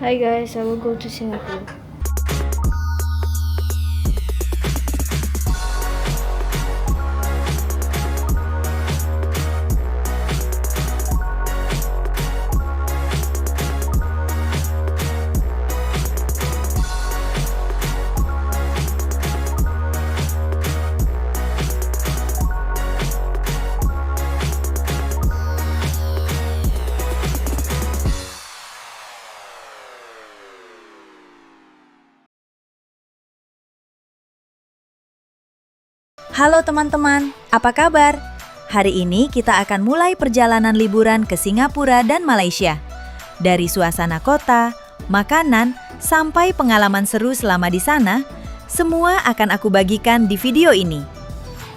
Hi guys, I will go to Singapore. Halo teman-teman, apa kabar? Hari ini kita akan mulai perjalanan liburan ke Singapura dan Malaysia. Dari suasana kota, makanan, sampai pengalaman seru selama di sana, semua akan aku bagikan di video ini.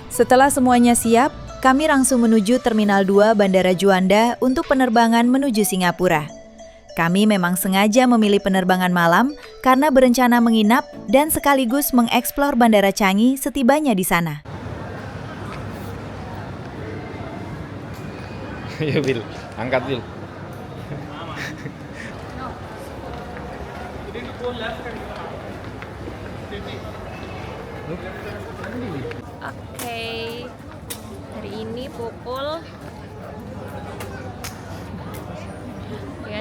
Setelah semuanya siap, kami langsung menuju Terminal 2 Bandara Juanda untuk penerbangan menuju Singapura. Kami memang sengaja memilih penerbangan malam karena berencana menginap dan sekaligus mengeksplor Bandara Changi setibanya di sana. Ya Bil, angkat Bil. Oke, hari ini pukul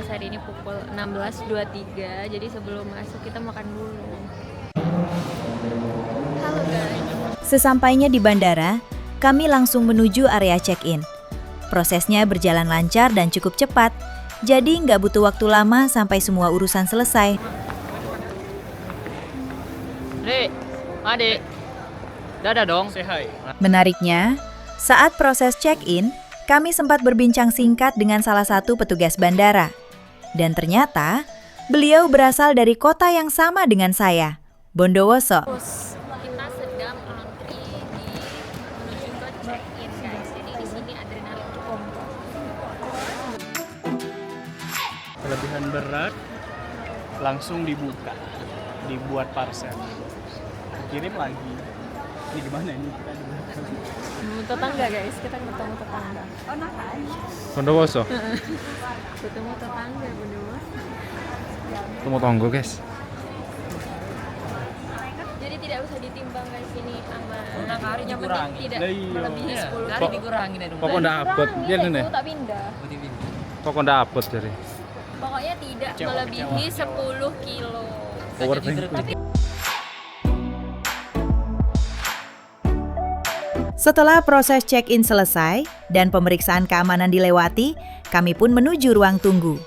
hari ini pukul 16.23. Jadi sebelum masuk kita makan dulu. Halo guys. Sesampainya di bandara, kami langsung menuju area check-in. Prosesnya berjalan lancar dan cukup cepat, jadi nggak butuh waktu lama sampai semua urusan selesai. Dek, adik, dadah dong. Say hi. Menariknya, saat proses check-in, kami sempat berbincang singkat dengan salah satu petugas bandara. Dan ternyata, beliau berasal dari kota yang sama dengan saya, Bondowoso. Kita sedang antri menuju ke check-in guys. Jadi di sini adrenalin cukup. Kelebihan berat langsung dibuka, dibuat parcel, kirim lagi. Ini gimana ini? Tetangga guys, kita ketemu tetangga. Bondowoso. Ketemu tetangga berdua. Tunggu tonggo guys. Jadi tidak usah ditimbang guys, ini aman. Hari Yang penting dikurangi. tidak Lah iya. melebihi 10 Hari dikurangin ya dong. Pokok ndak abot, Kurangi, iya nih. itu tak pindah. Pokok ndak abot jadi. Pokoknya tidak Kecewa, melebihi kecewa. 10 kilo. Overthinking. Setelah proses check-in selesai dan pemeriksaan keamanan dilewati, kami pun menuju ruang tunggu.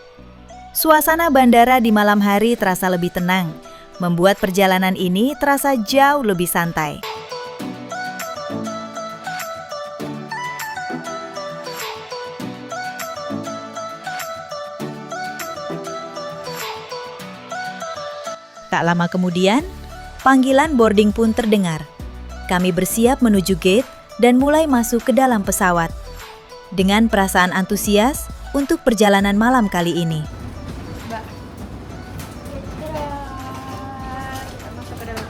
Suasana bandara di malam hari terasa lebih tenang, membuat perjalanan ini terasa jauh lebih santai. Tak lama kemudian, panggilan boarding pun terdengar. Kami bersiap menuju gate dan mulai masuk ke dalam pesawat. Dengan perasaan antusias untuk perjalanan malam kali ini. Kita masuk ke dalam.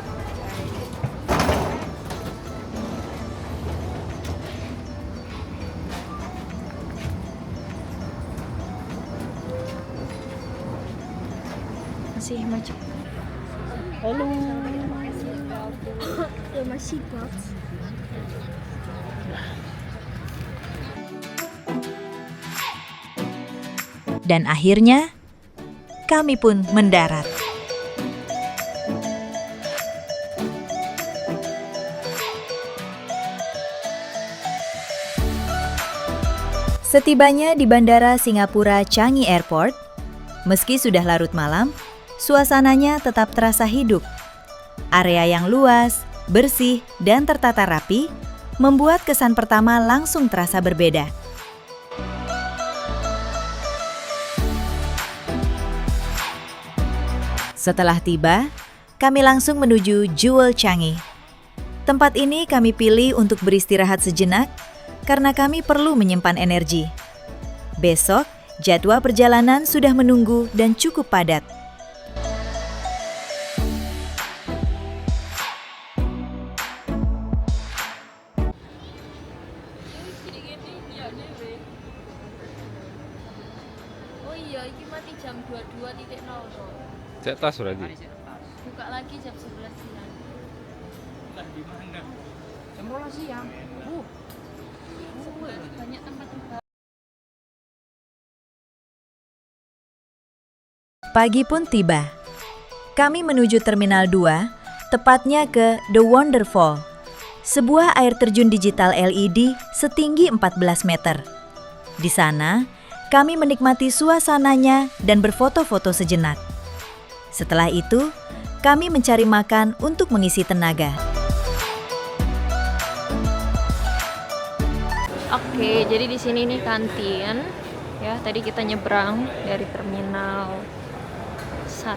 Masih maju. Halo. Masih box. Dan akhirnya, kami pun mendarat. Setibanya di Bandara Singapura Changi Airport, meski sudah larut malam, suasananya tetap terasa hidup. Area yang luas, bersih, dan tertata rapi membuat kesan pertama langsung terasa berbeda. Setelah tiba, kami langsung menuju Jewel Changi. Tempat ini kami pilih untuk beristirahat sejenak karena kami perlu menyimpan energi. Besok, jadwal perjalanan sudah menunggu dan cukup padat. Oh iya, ini mati jam 22.00. nol tuh. Cek tas berarti. Buka lagi jam 11 siang. Jam 12 siang. Banyak tempat-tempat. Pagi pun tiba. Kami menuju Terminal 2, tepatnya ke The Wonderfall, sebuah air terjun digital LED setinggi 14 meter. Di sana, kami menikmati suasananya dan berfoto-foto sejenak. Setelah itu, kami mencari makan untuk mengisi tenaga. Oke, jadi di sini nih kantin. Ya, tadi kita nyebrang dari Terminal 1.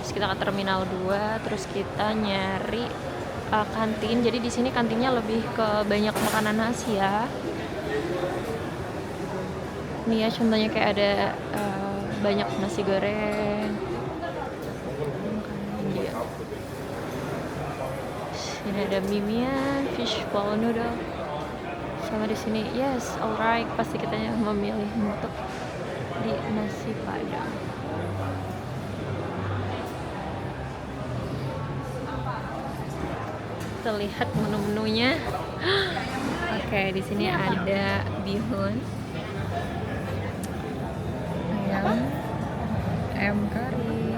Terus kita ke Terminal 2, terus kita nyari kantin. Jadi di sini kantinnya lebih ke banyak makanan Asia. Nih ya, contohnya kayak ada banyak nasi goreng. Makanan India. Ini ada mie-mian, fishball noodle. Sama di sini, yes, alright, pasti kita memilih untuk di nasi padang. Kita lihat menu-menunya. Oke, di sini ada bihun, ayam kari,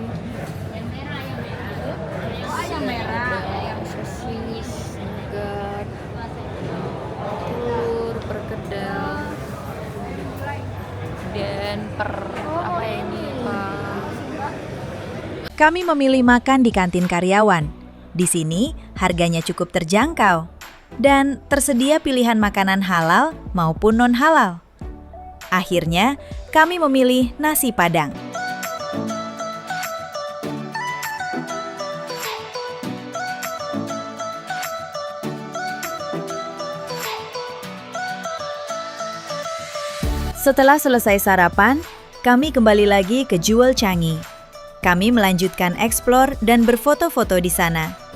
ayam merah, ayam sosis, nugget, telur, perkedel, dan apa ya ini? Kami memilih makan di kantin karyawan. Di sini harganya cukup terjangkau dan tersedia pilihan makanan halal maupun non-halal. Akhirnya, kami memilih nasi padang. Setelah selesai sarapan, kami kembali lagi ke Jewel Changi. Kami melanjutkan eksplor dan berfoto-foto di sana.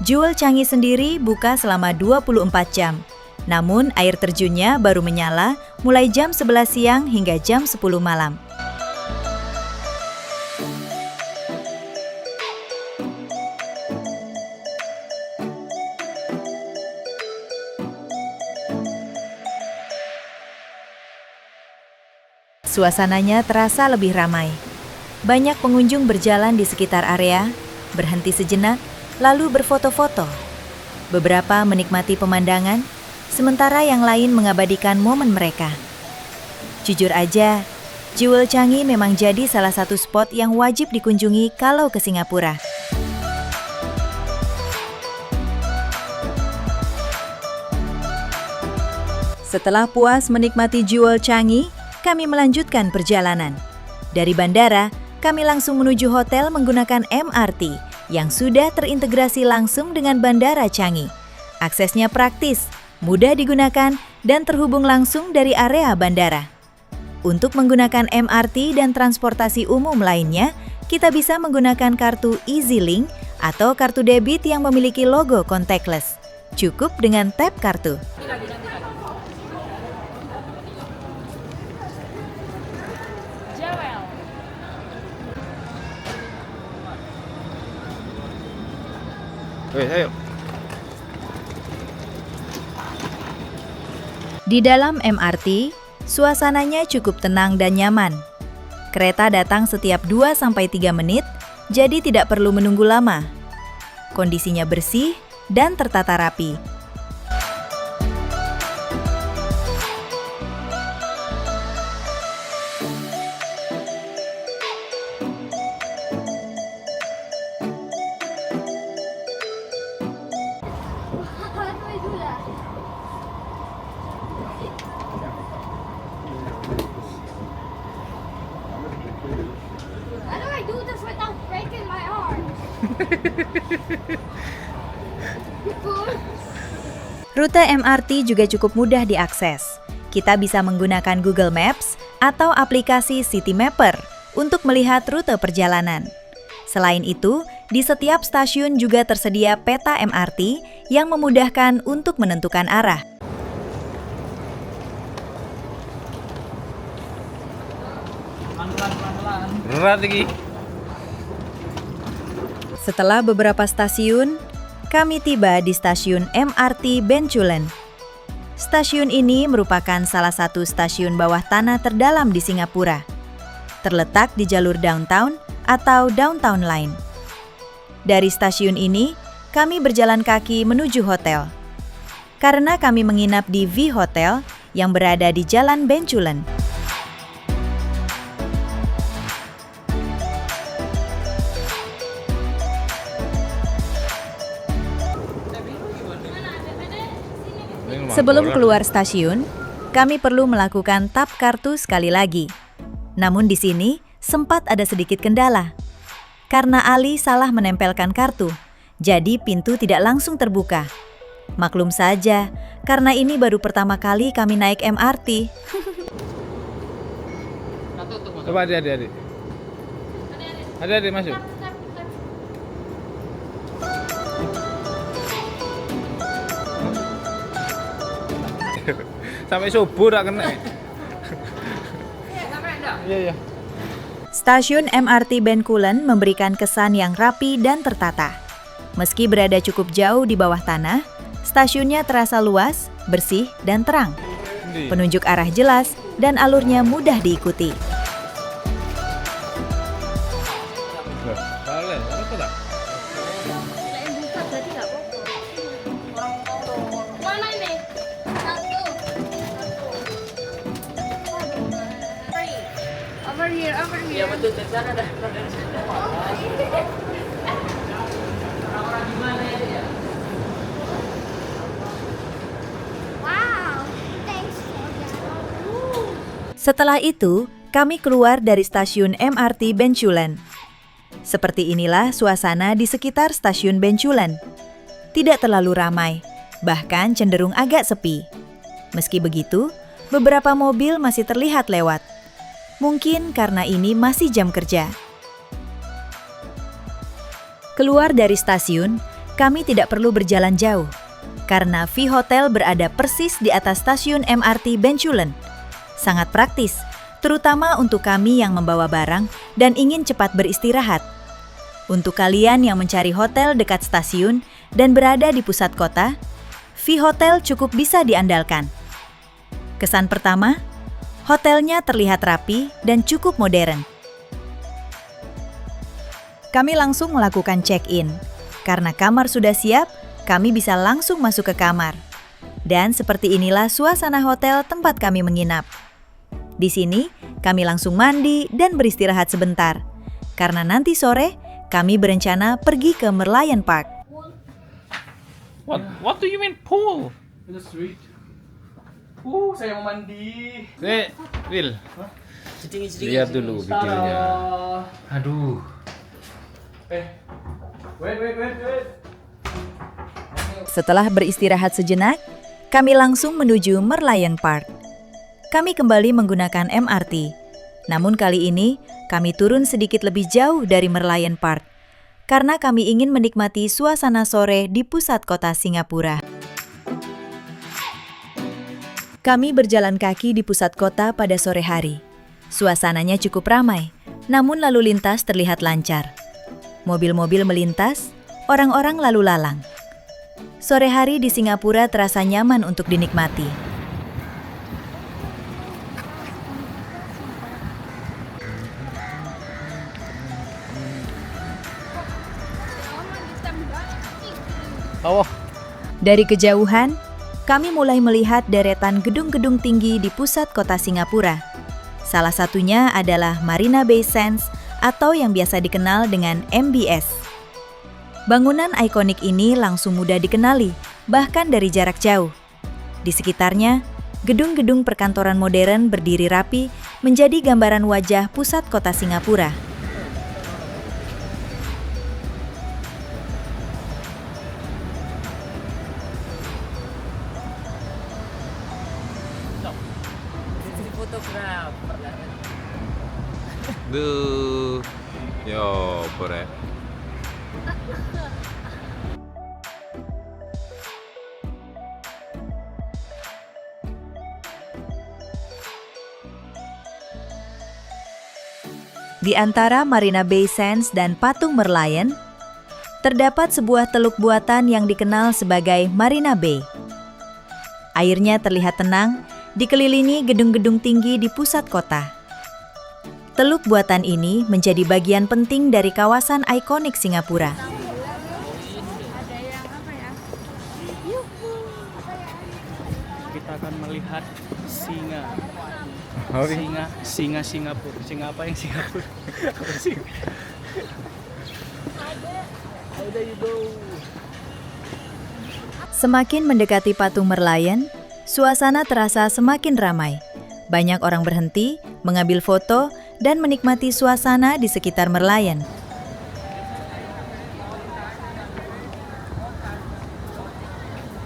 Jewel Changi sendiri buka selama 24 jam. Namun air terjunnya baru menyala mulai jam 11 siang hingga jam 10 malam. Suasananya terasa lebih ramai. Banyak pengunjung berjalan di sekitar area, berhenti sejenak, lalu berfoto-foto. Beberapa menikmati pemandangan, sementara yang lain mengabadikan momen mereka. Jujur aja, Jewel Changi memang jadi salah satu spot yang wajib dikunjungi kalau ke Singapura. Setelah puas menikmati Jewel Changi, kami melanjutkan perjalanan. Dari bandara, kami langsung menuju hotel menggunakan MRT yang sudah terintegrasi langsung dengan Bandara Changi. Aksesnya praktis, mudah digunakan, dan terhubung langsung dari area bandara. Untuk menggunakan MRT dan transportasi umum lainnya, kita bisa menggunakan kartu EasyLink atau kartu debit yang memiliki logo contactless. Cukup dengan tap kartu. Ayo. Di dalam MRT, suasananya cukup tenang dan nyaman. Kereta datang setiap 2-3 menit, jadi tidak perlu menunggu lama. Kondisinya bersih dan tertata rapi. How do I do this without breaking my arm? Rute MRT juga cukup mudah diakses. Kita bisa menggunakan Google Maps atau aplikasi City Mapper untuk melihat rute perjalanan. Selain itu, di setiap stasiun juga tersedia peta MRT yang memudahkan untuk menentukan arah. Berat iki. Setelah beberapa stasiun, kami tiba di stasiun MRT Bencoolen. Stasiun ini merupakan salah satu stasiun bawah tanah terdalam di Singapura. Terletak di jalur downtown atau Downtown Line. Dari stasiun ini, kami berjalan kaki menuju hotel. Karena kami menginap di V Hotel yang berada di Jalan Bencoolen. Sebelum keluar stasiun, kami perlu melakukan tap kartu sekali lagi. Namun di sini sempat ada sedikit kendala. Karena Ali salah menempelkan kartu, jadi pintu tidak langsung terbuka. Maklum saja, karena ini baru pertama kali kami naik MRT. Coba adik-adik. Adik-adik masuk. Sampai subuh tak kena. Iya. Stasiun MRT Bencoolen memberikan kesan yang rapi dan tertata. Meski berada cukup jauh di bawah tanah, stasiunnya terasa luas, bersih, dan terang. Penunjuk arah jelas dan alurnya mudah diikuti. Mana ini? Satu. Over here, over here. Iya betul, di sana ada. Wow. Thanks for that. Setelah itu, kami keluar dari stasiun MRT Bencoolen. Seperti inilah suasana di sekitar stasiun Bencoolen. Tidak terlalu ramai, bahkan cenderung agak sepi. Meski begitu, beberapa mobil masih terlihat lewat. Mungkin karena ini masih jam kerja. Keluar dari stasiun, kami tidak perlu berjalan jauh, karena V Hotel berada persis di atas stasiun MRT Bencoolen. Sangat praktis, terutama untuk kami yang membawa barang dan ingin cepat beristirahat. Untuk kalian yang mencari hotel dekat stasiun dan berada di pusat kota, V Hotel cukup bisa diandalkan. Kesan pertama, hotelnya terlihat rapi dan cukup modern. Kami langsung melakukan check-in. Karena kamar sudah siap, kami bisa langsung masuk ke kamar. Dan seperti inilah suasana hotel tempat kami menginap. Di sini, kami langsung mandi dan beristirahat sebentar. Karena nanti sore, kami berencana pergi ke Merlion Park. What do you mean pool? In the street. Saya mau mandi. Will. Sedikit. Lihat dulu videonya. Aduh. Wait. Setelah beristirahat sejenak, kami langsung menuju Merlion Park. Kami kembali menggunakan MRT. Namun kali ini, kami turun sedikit lebih jauh dari Merlion Park. Karena kami ingin menikmati suasana sore di pusat kota Singapura. Kami berjalan kaki di pusat kota pada sore hari. Suasananya cukup ramai, namun lalu lintas terlihat lancar. Mobil-mobil melintas, orang-orang lalu lalang. Sore hari di Singapura terasa nyaman untuk dinikmati. Oh, Dari kejauhan, kami mulai melihat deretan gedung-gedung tinggi di pusat kota Singapura. Salah satunya adalah Marina Bay Sands atau yang biasa dikenal dengan MBS. Bangunan ikonik ini langsung mudah dikenali, bahkan dari jarak jauh. Di sekitarnya, gedung-gedung perkantoran modern berdiri rapi menjadi gambaran wajah pusat kota Singapura. duh. Yo, boleh. Di antara Marina Bay Sands dan Patung Merlion, terdapat sebuah teluk buatan yang dikenal sebagai Marina Bay. Airnya terlihat tenang, dikelilingi gedung-gedung tinggi di pusat kota. Teluk buatan ini menjadi bagian penting dari kawasan ikonik Singapura. Kita akan melihat singa. Oke. Singa Singapura. Singa apa yang Singapura? Apa singa? There you go. Semakin mendekati Patung Merlion, suasana terasa semakin ramai. Banyak orang berhenti, mengambil foto, dan menikmati suasana di sekitar Merlion.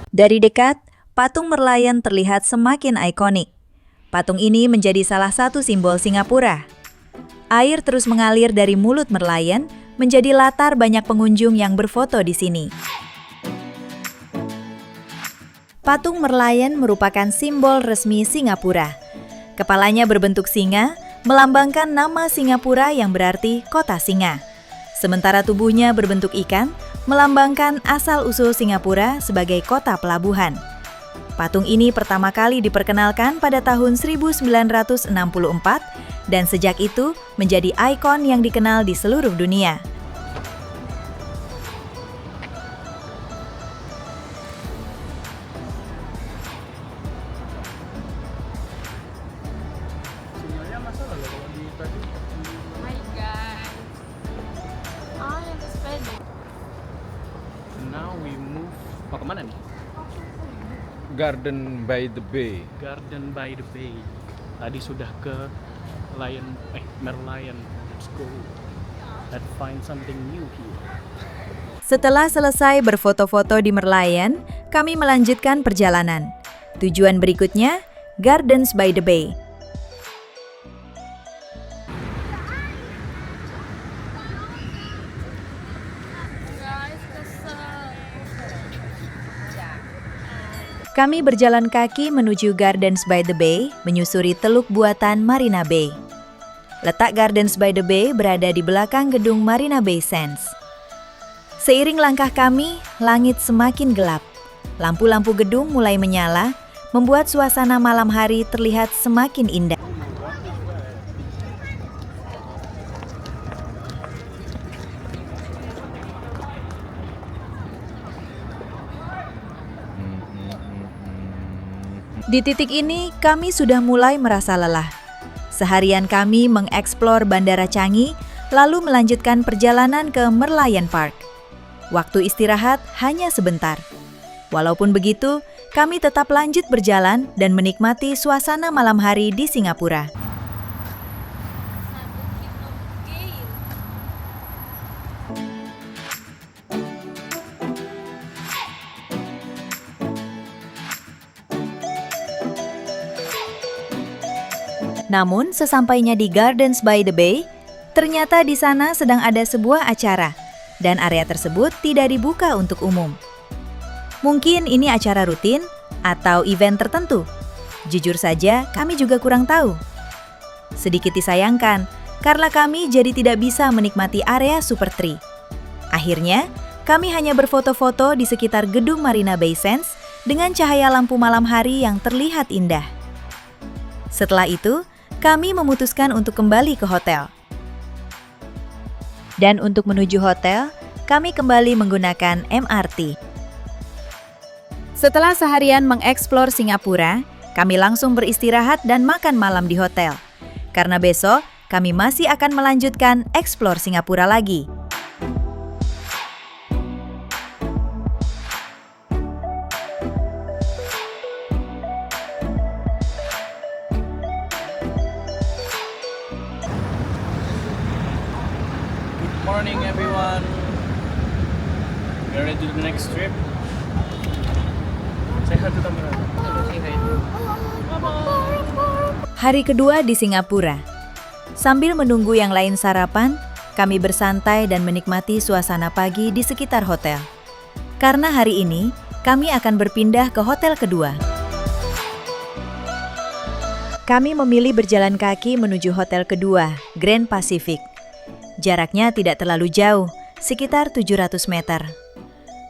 Dari dekat, Patung Merlion terlihat semakin ikonik. Patung ini menjadi salah satu simbol Singapura. Air terus mengalir dari mulut Merlion, menjadi latar banyak pengunjung yang berfoto di sini. Patung Merlion merupakan simbol resmi Singapura. Kepalanya berbentuk singa, melambangkan nama Singapura yang berarti kota singa. Sementara tubuhnya berbentuk ikan, melambangkan asal-usul Singapura sebagai kota pelabuhan. Patung ini pertama kali diperkenalkan pada tahun 1964 dan sejak itu menjadi ikon yang dikenal di seluruh dunia. Now we move. Mau kemana nih? Garden by the Bay. Garden by the Bay. Tadi sudah ke Merlion. Let's go. Let's find something new here. Setelah selesai berfoto-foto di Merlion, kami melanjutkan perjalanan. Tujuan berikutnya, Gardens by the Bay. Kami berjalan kaki menuju Gardens by the Bay, menyusuri teluk buatan Marina Bay. Letak Gardens by the Bay berada di belakang gedung Marina Bay Sands. Seiring langkah kami, langit semakin gelap. Lampu-lampu gedung mulai menyala, membuat suasana malam hari terlihat semakin indah. Di titik ini, kami sudah mulai merasa lelah. Seharian kami mengeksplor Bandara Changi, lalu melanjutkan perjalanan ke Merlion Park. Waktu istirahat hanya sebentar. Walaupun begitu, kami tetap lanjut berjalan dan menikmati suasana malam hari di Singapura. Namun, sesampainya di Gardens by the Bay, ternyata di sana sedang ada sebuah acara, dan area tersebut tidak dibuka untuk umum. Mungkin ini acara rutin atau event tertentu. Jujur saja, kami juga kurang tahu. Sedikit disayangkan, karena kami jadi tidak bisa menikmati area Super Tree. Akhirnya, kami hanya berfoto-foto di sekitar gedung Marina Bay Sands dengan cahaya lampu malam hari yang terlihat indah. Setelah itu, kami memutuskan untuk kembali ke hotel. Dan untuk menuju hotel, kami kembali menggunakan MRT. Setelah seharian mengeksplor Singapura, kami langsung beristirahat dan makan malam di hotel. Karena besok, kami masih akan melanjutkan eksplor Singapura lagi. Morning everyone. We're ready to the next trip. Say hi to Tamara. Say hi. Hari kedua di Singapura. Sambil menunggu yang lain sarapan, kami bersantai dan menikmati suasana pagi di sekitar hotel. Karena hari ini, kami akan berpindah ke hotel kedua. Kami memilih berjalan kaki menuju hotel kedua, Grand Pacific. Jaraknya tidak terlalu jauh, sekitar 700 meter.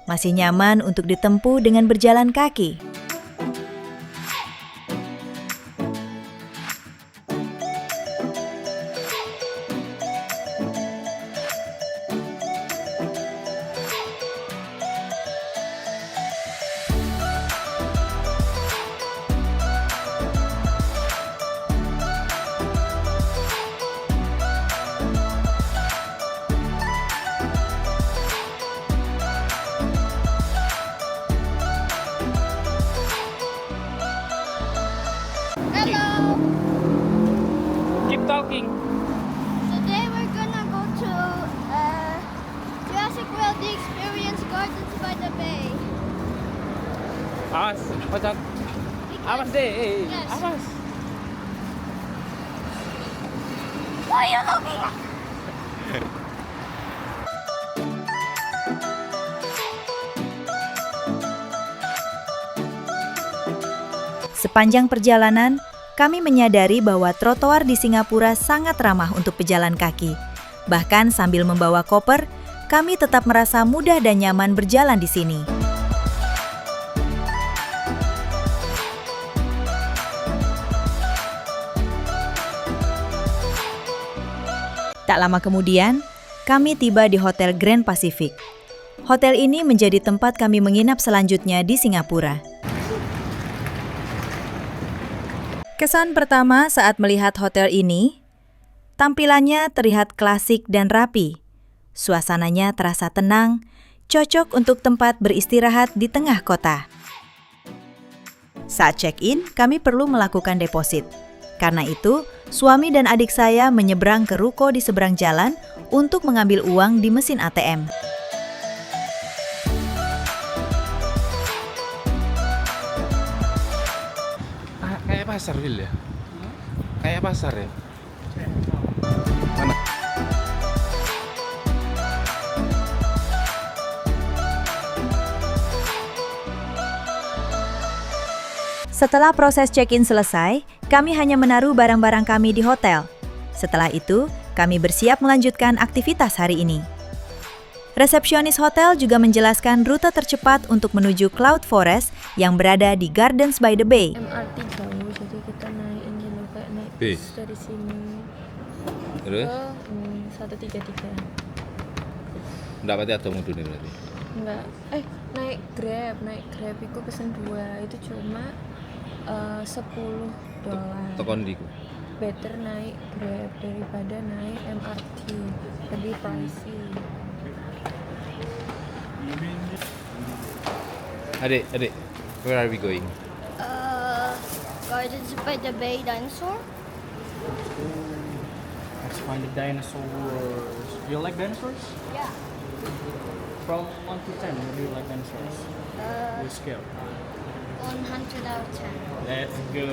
Masih nyaman untuk ditempuh dengan berjalan kaki. Hello. Keep talking. Today we're gonna go to Jurassic World: The Experience Gardens by the Bay. Awas, kocak. Awas deh, Yes. awas. What are you looking at? Sepanjang perjalanan, kami menyadari bahwa trotoar di Singapura sangat ramah untuk pejalan kaki. Bahkan sambil membawa koper, kami tetap merasa mudah dan nyaman berjalan di sini. Tak lama kemudian, kami tiba di Hotel Grand Pacific. Hotel ini menjadi tempat kami menginap selanjutnya di Singapura. Kesan pertama saat melihat hotel ini, tampilannya terlihat klasik dan rapi. Suasananya terasa tenang, cocok untuk tempat beristirahat di tengah kota. Saat check-in, kami perlu melakukan deposit. Karena itu, suami dan adik saya menyeberang ke ruko di seberang jalan untuk mengambil uang di mesin ATM. Kayak pasar Wil ya? Kayak pasar ya? Mana? Setelah proses check-in selesai, kami hanya menaruh barang-barang kami di hotel. Setelah itu, kami bersiap melanjutkan aktivitas hari ini. Resepsionis hotel juga menjelaskan rute tercepat untuk menuju Cloud Forest yang berada di Gardens by the Bay. MRT jauh, jadi kita naik ini loh, kayak naik Bis. bus dari sini Terus? ke 133. Mendapati atau mudu nih berarti? Enggak, naik Grab itu pesen 2, itu cuma $10. Tekon diku. Better naik Grab daripada naik MRT, lebih pricey. Adik, where are we going? Gardens by the Bay dinosaur. Let's find the dinosaurs. You like dinosaurs? Yeah. From 1 to 10, what do you like dinosaurs? Your scale. 100 out of 10. Let's go.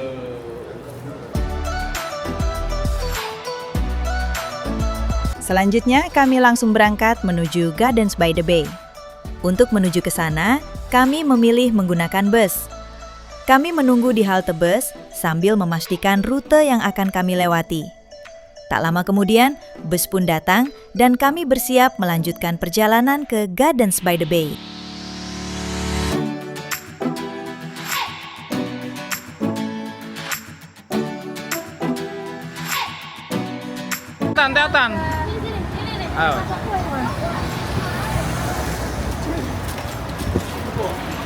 Selanjutnya, kami langsung berangkat menuju Gardens by the Bay. Untuk menuju ke sana, kami memilih menggunakan bus. Kami menunggu di halte bus sambil memastikan rute yang akan kami lewati. Tak lama kemudian, bus pun datang dan kami bersiap melanjutkan perjalanan ke Gardens by the Bay. Teatan. Ayo.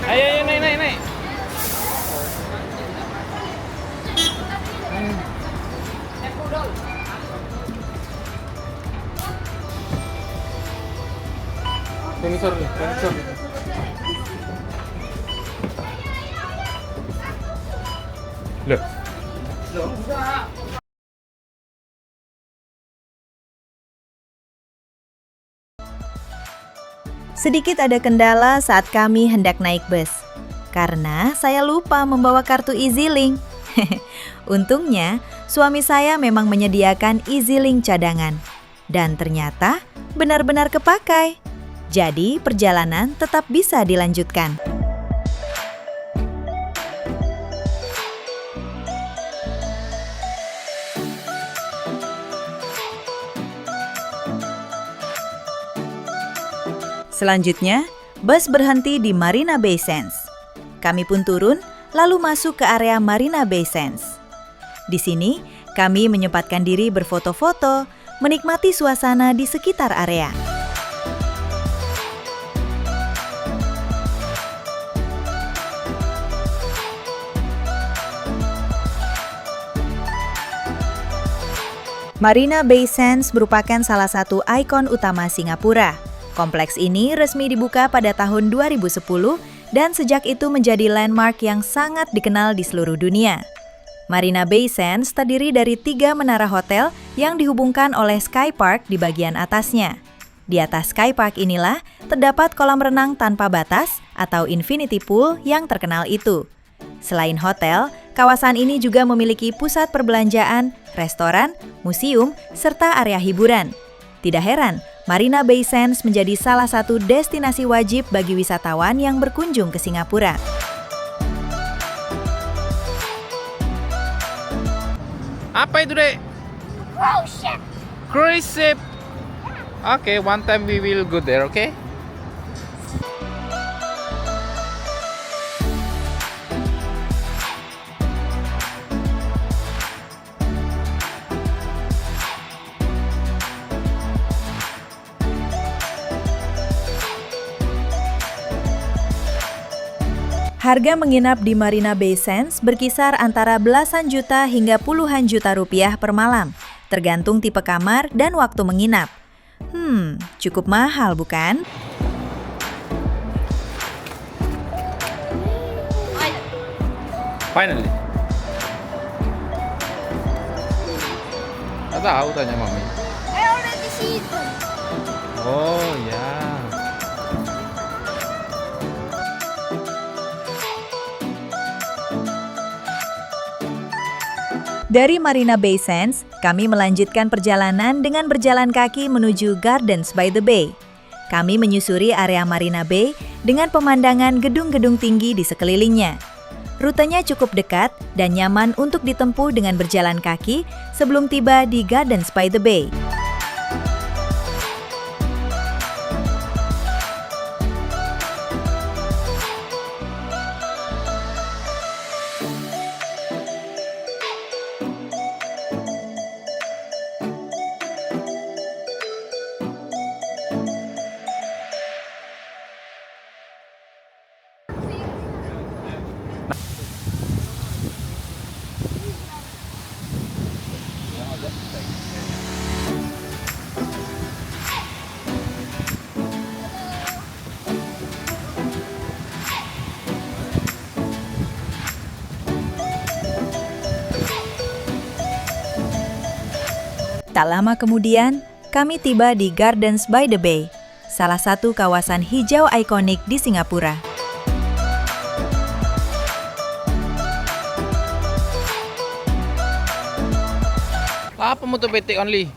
Ayo, naik. Sensor. Loh. Sedikit ada kendala saat kami hendak naik bus, karena saya lupa membawa kartu EasyLink. Untungnya, suami saya memang menyediakan EasyLink cadangan. Dan ternyata benar-benar kepakai. Jadi, perjalanan tetap bisa dilanjutkan. Selanjutnya, bus berhenti di Marina Bay Sands. Kami pun turun, lalu masuk ke area Marina Bay Sands. Di sini, kami menyempatkan diri berfoto-foto, menikmati suasana di sekitar area. Marina Bay Sands merupakan salah satu ikon utama Singapura. Kompleks ini resmi dibuka pada tahun 2010 dan sejak itu menjadi landmark yang sangat dikenal di seluruh dunia. Marina Bay Sands terdiri dari 3 menara hotel yang dihubungkan oleh Sky Park di bagian atasnya. Di atas Sky Park inilah terdapat kolam renang tanpa batas atau infinity pool yang terkenal itu. Selain hotel, kawasan ini juga memiliki pusat perbelanjaan, restoran, museum, serta area hiburan. Tidak heran, Marina Bay Sands menjadi salah satu destinasi wajib bagi wisatawan yang berkunjung ke Singapura. Apa itu, Dek? Cruise ship. Cruise ship. Okay, one time we will go there, okay? Harga menginap di Marina Bay Sands berkisar antara belasan juta hingga puluhan juta rupiah per malam, tergantung tipe kamar dan waktu menginap. Cukup mahal bukan? Finally. Nggak tahu, tanya Mami. I already see it. Oh ya. Dari Marina Bay Sands, kami melanjutkan perjalanan dengan berjalan kaki menuju Gardens by the Bay. Kami menyusuri area Marina Bay dengan pemandangan gedung-gedung tinggi di sekelilingnya. Rutenya cukup dekat dan nyaman untuk ditempuh dengan berjalan kaki sebelum tiba di Gardens by the Bay. Tak lama kemudian, kami tiba di Gardens by the Bay, salah satu kawasan hijau ikonik di Singapura. Apa motor PT only?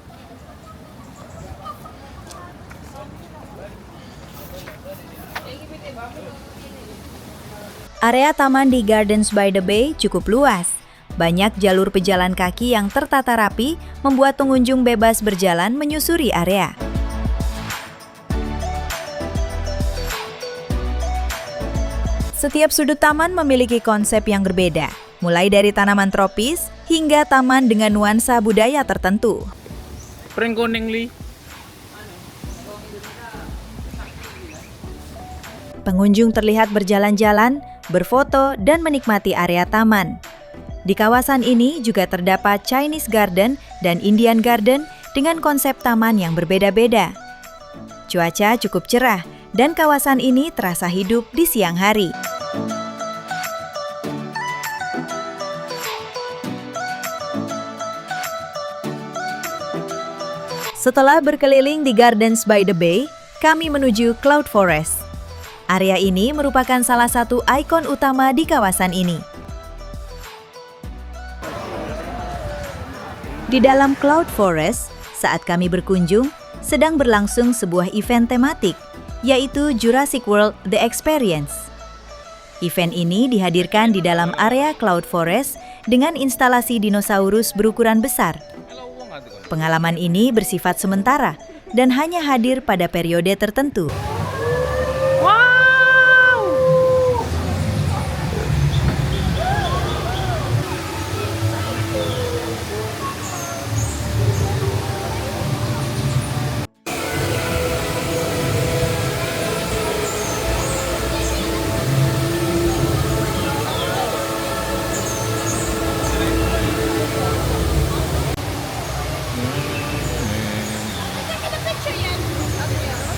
Area taman di Gardens by the Bay cukup luas. Banyak jalur pejalan kaki yang tertata rapi membuat pengunjung bebas berjalan menyusuri area. Setiap sudut taman memiliki konsep yang berbeda, mulai dari tanaman tropis hingga taman dengan nuansa budaya tertentu. Pring kuning li. Pengunjung terlihat berjalan-jalan, berfoto, dan menikmati area taman. Di kawasan ini juga terdapat Chinese Garden dan Indian Garden dengan konsep taman yang berbeda-beda. Cuaca cukup cerah dan kawasan ini terasa hidup di siang hari. Setelah berkeliling di Gardens by the Bay, kami menuju Cloud Forest. Area ini merupakan salah satu ikon utama di kawasan ini. Di dalam Cloud Forest, saat kami berkunjung, sedang berlangsung sebuah event tematik, yaitu Jurassic World The Experience. Event ini dihadirkan di dalam area Cloud Forest dengan instalasi dinosaurus berukuran besar. Pengalaman ini bersifat sementara dan hanya hadir pada periode tertentu.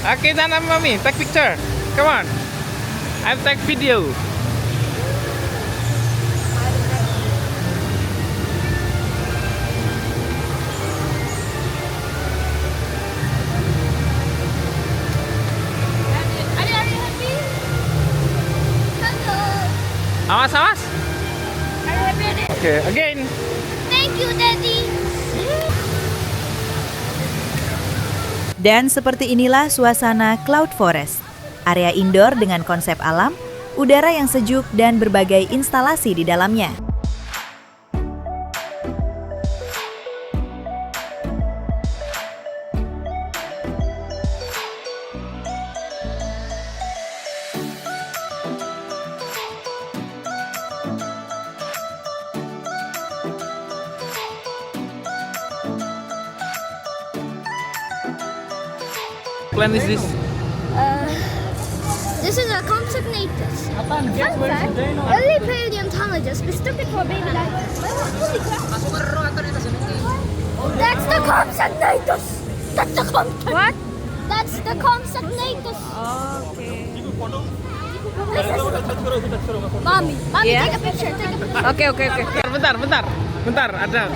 Okay, Nana, mommy, take picture. Come on. I'll take video. Are you happy? Hello. Awas, awas. Are you happy? Okay, again. Thank you, Daddy. Dan seperti inilah suasana Cloud Forest. Area indoor dengan konsep alam, udara yang sejuk dan berbagai instalasi di dalamnya. Plan is this? This is a consignatus. Apaan? Fun fact, early paleontologists mistook it for baby diapers. That's the consignatus. That's the consignatus. What? That's the consignatus. Okay. Mommy, take a picture. Take a picture. Oke. Bentar, ada.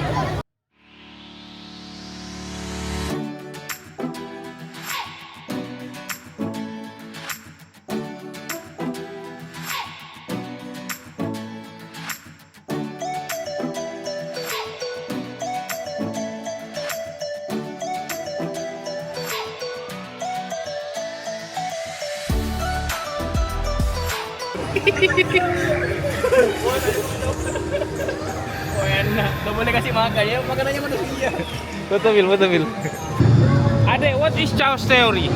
Oh enak, nggak boleh kasih makan ya, makanannya manusia. Betul. Adek, what is Chow's theory?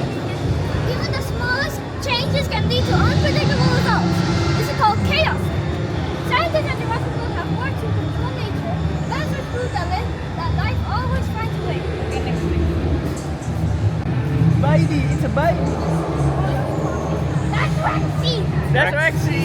Even the smallest changes can lead to unpredictable results. This is called chaos. Scientists and philosophers have worked to control nature. That's what proves that life always finds a way. Baby, it's a baby. That's Rexy. That's Rexy.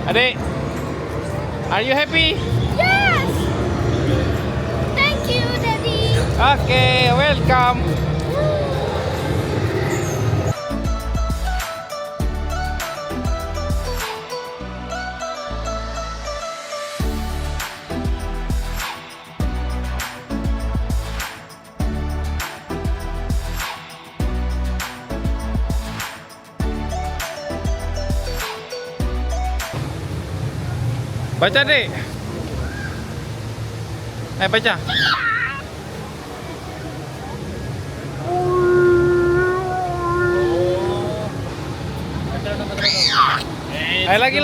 Adek, are you happy? Yes. Thank you, Daddy. Okay, welcome. Baca, Dek. Baca. Lagi.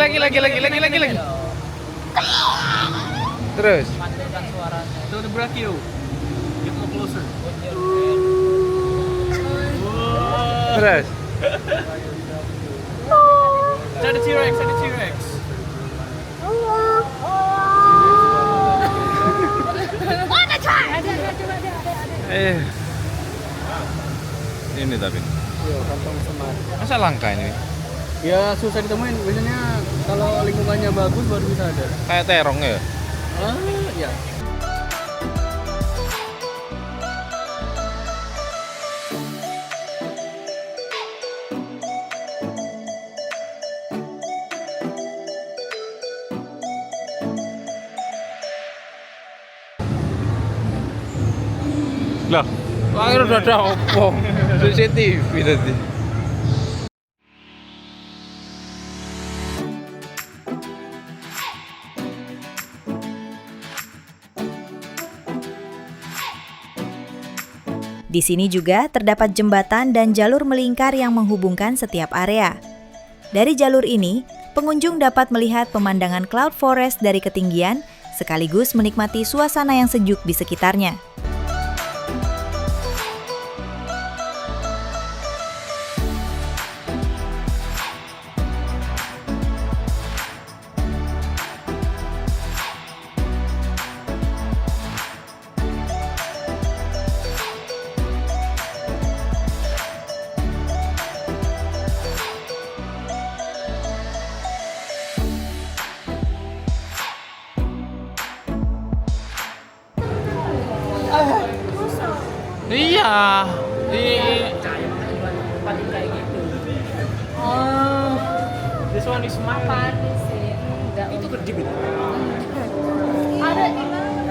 Terus. Matikan suaranya. Itu the brachio. Get a closer. Terus. Ada T-Rex. Wanna try? Ini tapi. Iya, kantong semar. Masa langka ini? Ya susah ditemuin. Biasanya kalau lingkungannya bagus baru bisa ada. Kayak terong ya? Yeah. Lah, akhirnya udah ada opo CCTV tadi. Di sini juga terdapat jembatan dan jalur melingkar yang menghubungkan setiap area. Dari jalur ini, pengunjung dapat melihat pemandangan Cloud Forest dari ketinggian, sekaligus menikmati suasana yang sejuk di sekitarnya. Iya. Paling kayak gitu. Oh, this one is mine. Itu gede gitu. Ada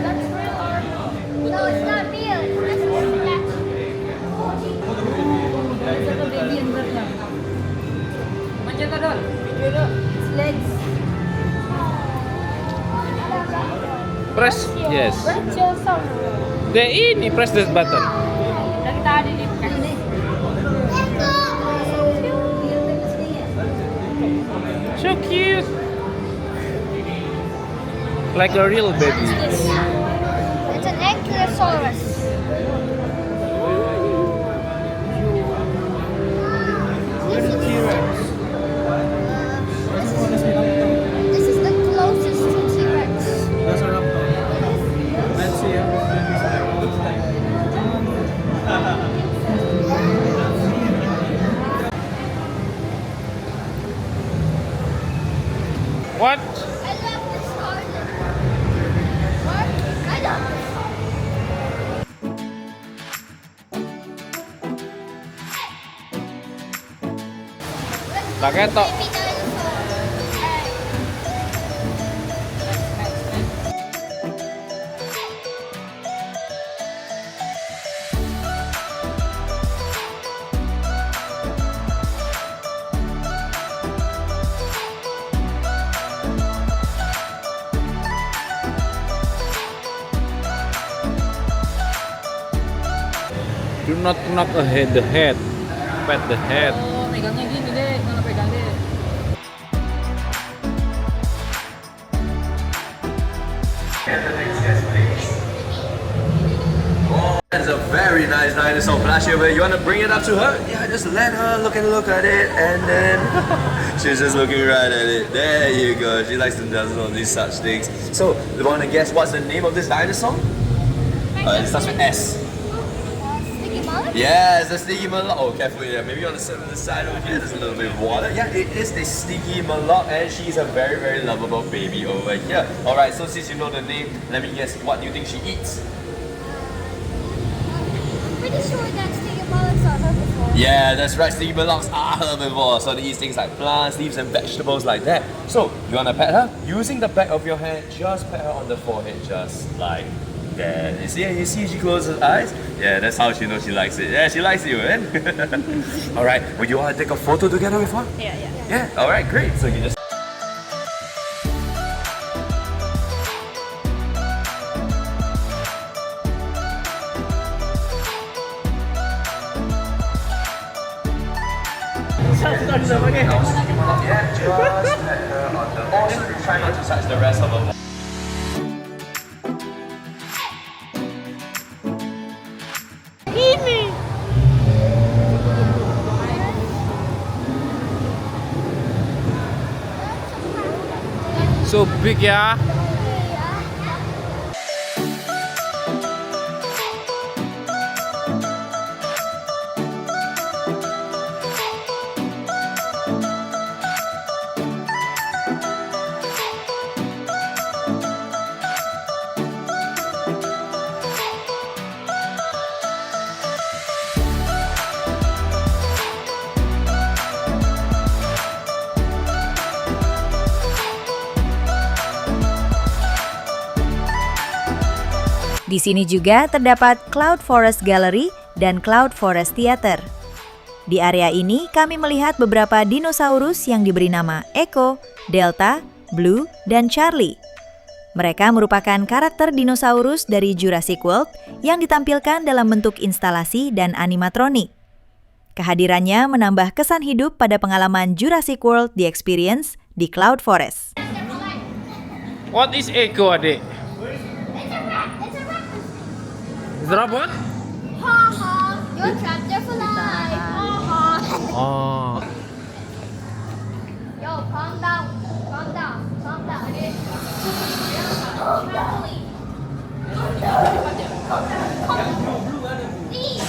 that's real or no, it's not real. It's Macam tu dong. Video tu. legs. Press yes. Deh ini press this button. Dan kita ada di Bekasi. So cute. Like a real baby. It's an ankylosaurus. This is the closest to T-Rex. That's a raptor. Let's see how it looks like. What? I love this garden. What? I love this garden. Tak ketok. Baby dinosaur. Do not knock the head. Pet the head. Oh, pegangnya gini deh, kalau pegang deh. That's a very nice dinosaur plushie over here. You want to bring it up to her? Yeah, just let her look at it, and then she's just looking right at it. There you go. She likes to do all these such things. So, you want to guess what's the name of this dinosaur? It starts with S. Sticky mullet? Yeah, it's a sticky mullet. Oh, careful, yeah. Maybe on the side over here, there's a little bit of water. Yeah, it is a sticky mullet, and she's a very, very lovable baby over here. Alright, so since you know the name, let me guess, what do you think she eats? Pretty sure that sticky mullets are herbivores. Yeah, that's right. Sticky bullocks are herbivores, so they eat things like plants, leaves, and vegetables like that. So, you wanna pet her? Using the back of your hand, just pet her on the forehead, just like that. You see, she closes her eyes. Yeah, that's how she knows she likes it. Yeah, she likes you, man. All right, would you wanna take a photo together with her? Yeah. Yeah. All right, great. So you just. Yeah, just pet her on the. Also, try not to touch the rest of her. So big ya. Di sini juga terdapat Cloud Forest Gallery dan Cloud Forest Theater. Di area ini kami melihat beberapa dinosaurus yang diberi nama Echo, Delta, Blue, dan Charlie. Mereka merupakan karakter dinosaurus dari Jurassic World yang ditampilkan dalam bentuk instalasi dan animatronik. Kehadirannya menambah kesan hidup pada pengalaman Jurassic World The Experience di Cloud Forest. What is Echo, adik? Is that what? Ha ha, you're trapped there for life. Ha ha. Oh. Yo, calm down. Calm down. Calm down. Trampoline. Please.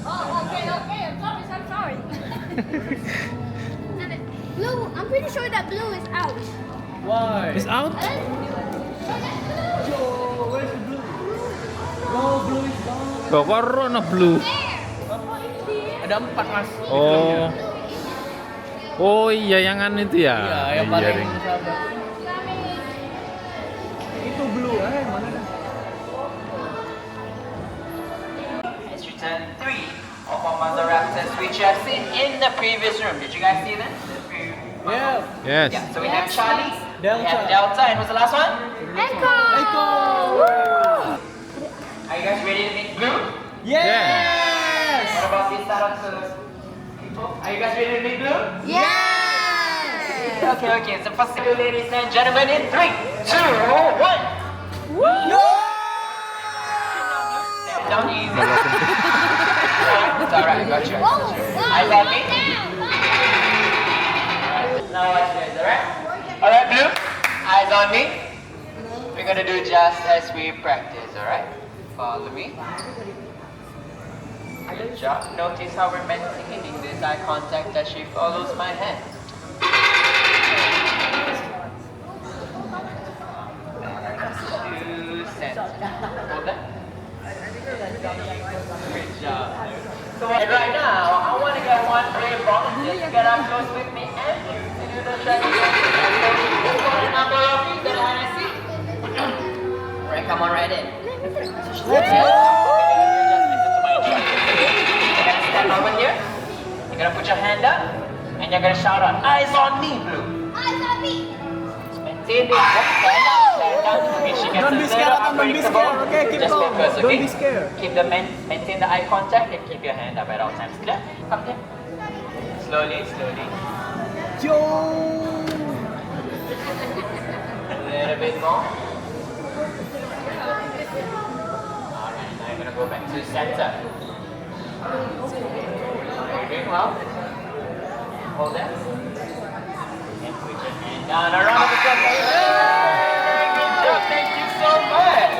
Oh, okay. I'm sorry. Blue, I'm pretty sure that blue is out. Why? It's out? Bapak warna blue. Ada 4 mas. Oh. Oh iya, yang itu ya. Iya, yang Iya, paling Ring. sahabat. Itu blue, mana dah? It's return 3 of our Raptors, which you have seen in the previous room. Did you guys see them? Yeah. Yes. Yeah, so we have Charlie, Delta. we have Delta, and what's the last one? Echo. Are you guys ready to meet Blue? Yes. What about this side of the people? Are you guys ready to meet Blue? Yes. Okay, so first, ladies and gentlemen, in 3, 2, 1. Down easy. It's alright, I got you. Eyes on me. Now watch this, alright? Alright, Blue, eyes on me. We're gonna do just as we practice, alright? Follow me. Good job. Notice how we're maintaining this eye contact as she follows my hand. To center. Hold that. Good job. So right now, I want to get one brave volunteer to get up close with me and you to do the training. For the number of you that I see. Right, come on right in. Let's go. You're gonna stand over here. You're gonna put your hand up, and you're gonna shout out, "Eyes on me, Blue." Eyes on me. Maintain this. Stand up, stand down. If she gets Don't a be little scared, Atam, don't be unpredictable, scared, okay? Keep just calm. focus, Don't okay? be scared. Keep the maintain the eye contact and keep your hand up at all times. Clear? Come here. Slowly, slowly. Yo. A little bit more. Alright, now you're gonna go back to center. You're doing well. Hold that. And put your hand down. A round of applause. Hey, good job. Thank you so much.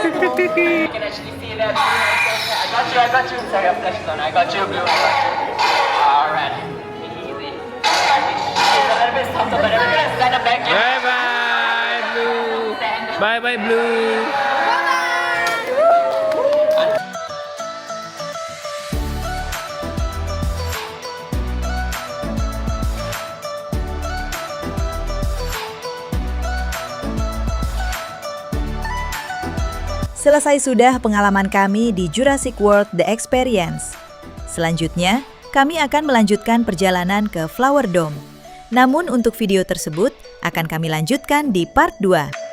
You can actually see that. I got you. Sorry, I'm flashing on. I got you, Blue. Alright. Easy. It's a little bit softer, but we're gonna stand up back here. Bye bye Blue. Bye bye Blue. Selesai sudah pengalaman kami di Jurassic World The Experience. Selanjutnya, kami akan melanjutkan perjalanan ke Flower Dome. Namun untuk video tersebut akan kami lanjutkan di part 2.